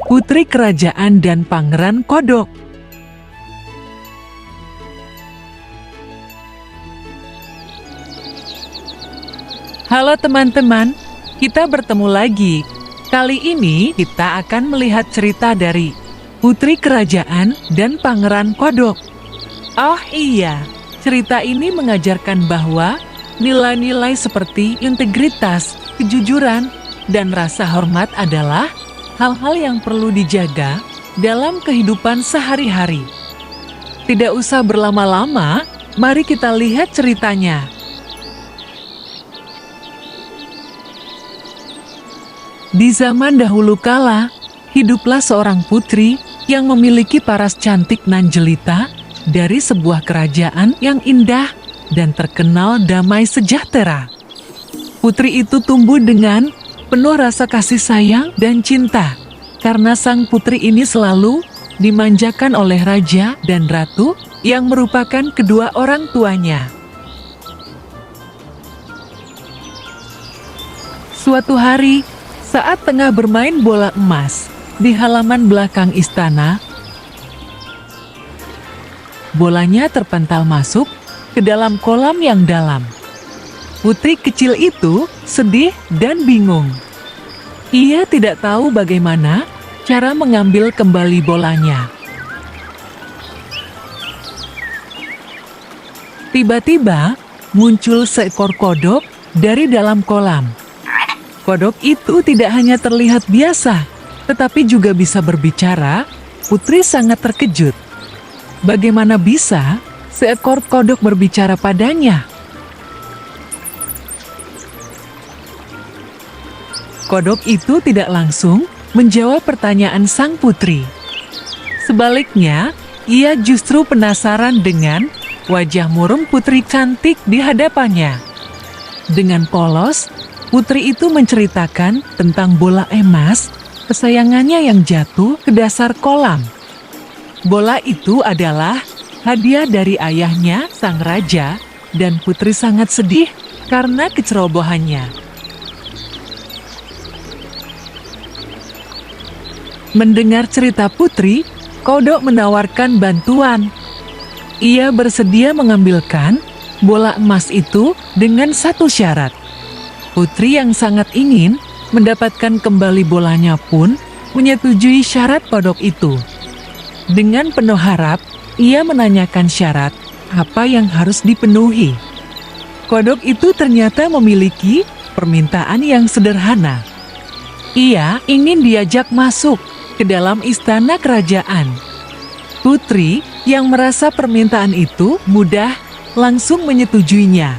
Putri Kerajaan dan Pangeran Kodok. Halo teman-teman, kita bertemu lagi. Kali ini kita akan melihat cerita dari Putri Kerajaan dan Pangeran Kodok. Oh iya, cerita ini mengajarkan bahwa nilai-nilai seperti integritas, kejujuran, dan rasa hormat adalah hal-hal yang perlu dijaga dalam kehidupan sehari-hari. Tidak usah berlama-lama, mari kita lihat ceritanya. Di zaman dahulu kala, hiduplah seorang putri yang memiliki paras cantik nan jelita dari sebuah kerajaan yang indah dan terkenal damai sejahtera. Putri itu tumbuh dengan penuh rasa kasih sayang dan cinta, karena sang putri ini selalu dimanjakan oleh raja dan ratu yang merupakan kedua orang tuanya. Suatu hari, saat tengah bermain bola emas di halaman belakang istana, bolanya terpental masuk ke dalam kolam yang dalam. Putri kecil itu sedih dan bingung. Ia tidak tahu bagaimana cara mengambil kembali bolanya. Tiba-tiba muncul seekor kodok dari dalam kolam. Kodok itu tidak hanya terlihat biasa, tetapi juga bisa berbicara. Putri sangat terkejut. Bagaimana bisa seekor kodok berbicara padanya? Kodok itu tidak langsung menjawab pertanyaan sang putri. Sebaliknya, ia justru penasaran dengan wajah murung putri cantik di hadapannya. Dengan polos, putri itu menceritakan tentang bola emas kesayangannya yang jatuh ke dasar kolam. Bola itu adalah hadiah dari ayahnya, sang raja, dan putri sangat sedih karena kecerobohannya. Mendengar cerita putri, kodok menawarkan bantuan. Ia bersedia mengambilkan bola emas itu dengan satu syarat. Putri yang sangat ingin mendapatkan kembali bolanya pun menyetujui syarat kodok itu. Dengan penuh harap, ia menanyakan syarat apa yang harus dipenuhi. Kodok itu ternyata memiliki permintaan yang sederhana. Ia ingin diajak masuk ke dalam istana kerajaan. Putri yang merasa permintaan itu mudah langsung menyetujuinya.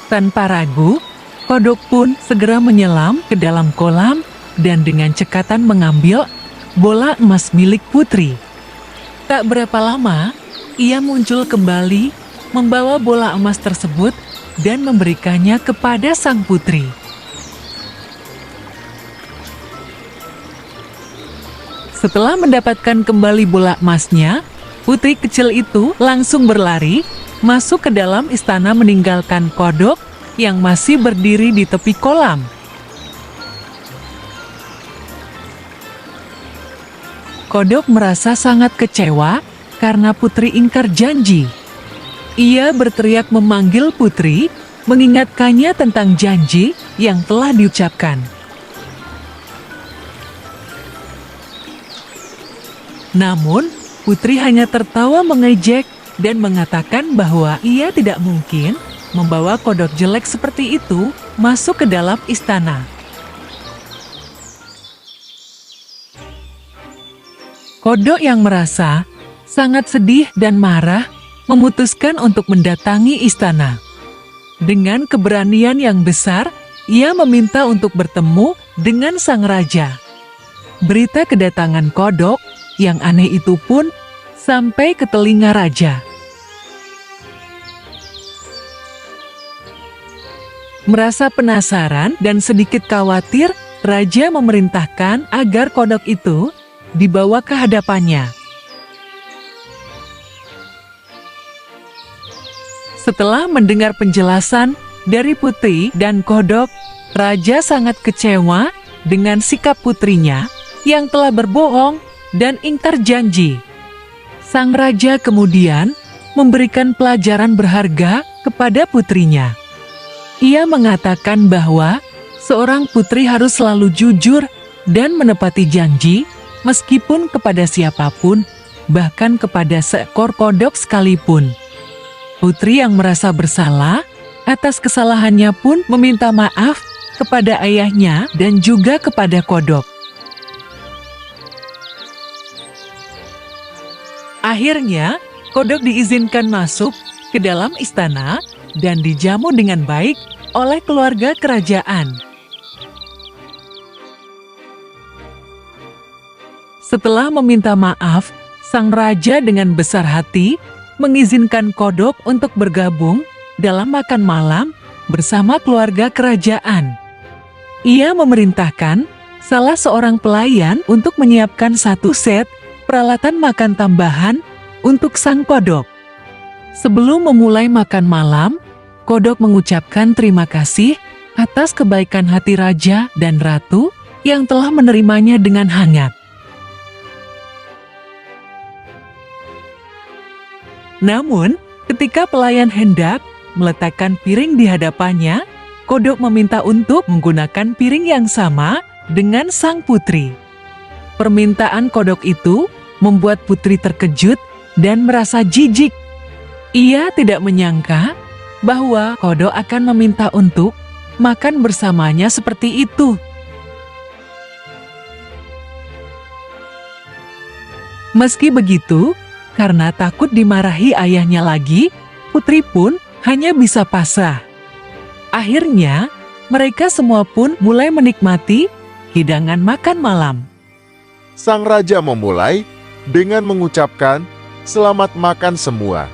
Tanpa ragu, kodok pun segera menyelam ke dalam kolam dan dengan cekatan mengambil bola emas milik putri. Tak berapa lama, ia muncul kembali membawa bola emas tersebut dan memberikannya kepada sang putri. Setelah mendapatkan kembali bola emasnya, putri kecil itu langsung berlari masuk ke dalam istana meninggalkan kodok yang masih berdiri di tepi kolam. Kodok merasa sangat kecewa karena putri ingkar janji. Ia berteriak memanggil putri, mengingatkannya tentang janji yang telah diucapkan. Namun, putri hanya tertawa mengejek dan mengatakan bahwa ia tidak mungkin membawa kodok jelek seperti itu masuk ke dalam istana. Kodok yang merasa sangat sedih dan marah memutuskan untuk mendatangi istana. Dengan keberanian yang besar, ia meminta untuk bertemu dengan sang raja. Berita kedatangan kodok yang aneh itu pun sampai ke telinga raja. Merasa penasaran dan sedikit khawatir, raja memerintahkan agar kodok itu dibawa ke hadapannya. Setelah mendengar penjelasan dari putri dan kodok, Raja sangat kecewa dengan sikap putrinya yang telah berbohong dan ingkar janji. Sang raja kemudian memberikan pelajaran berharga kepada putrinya. Ia mengatakan bahwa seorang putri harus selalu jujur dan menepati janji meskipun kepada siapapun, bahkan kepada seekor kodok sekalipun. Putri yang merasa bersalah atas kesalahannya pun meminta maaf kepada ayahnya dan juga kepada kodok. Akhirnya, kodok diizinkan masuk ke dalam istana dan dijamu dengan baik oleh keluarga kerajaan. Setelah meminta maaf, sang raja dengan besar hati mengizinkan kodok untuk bergabung dalam makan malam bersama keluarga kerajaan. Ia memerintahkan salah seorang pelayan untuk menyiapkan satu set peralatan makan tambahan untuk sang kodok. Sebelum memulai makan malam, kodok mengucapkan terima kasih atas kebaikan hati raja dan ratu yang telah menerimanya dengan hangat. Namun, ketika pelayan hendak meletakkan piring di hadapannya, kodok meminta untuk menggunakan piring yang sama dengan sang putri. Permintaan kodok itu membuat putri terkejut dan merasa jijik. Ia tidak menyangka bahwa kodok akan meminta untuk makan bersamanya seperti itu. Meski begitu, karena takut dimarahi ayahnya lagi, putri pun hanya bisa pasrah. Akhirnya, mereka semua pun mulai menikmati hidangan makan malam. Sang raja memulai dengan mengucapkan, "Selamat makan semua."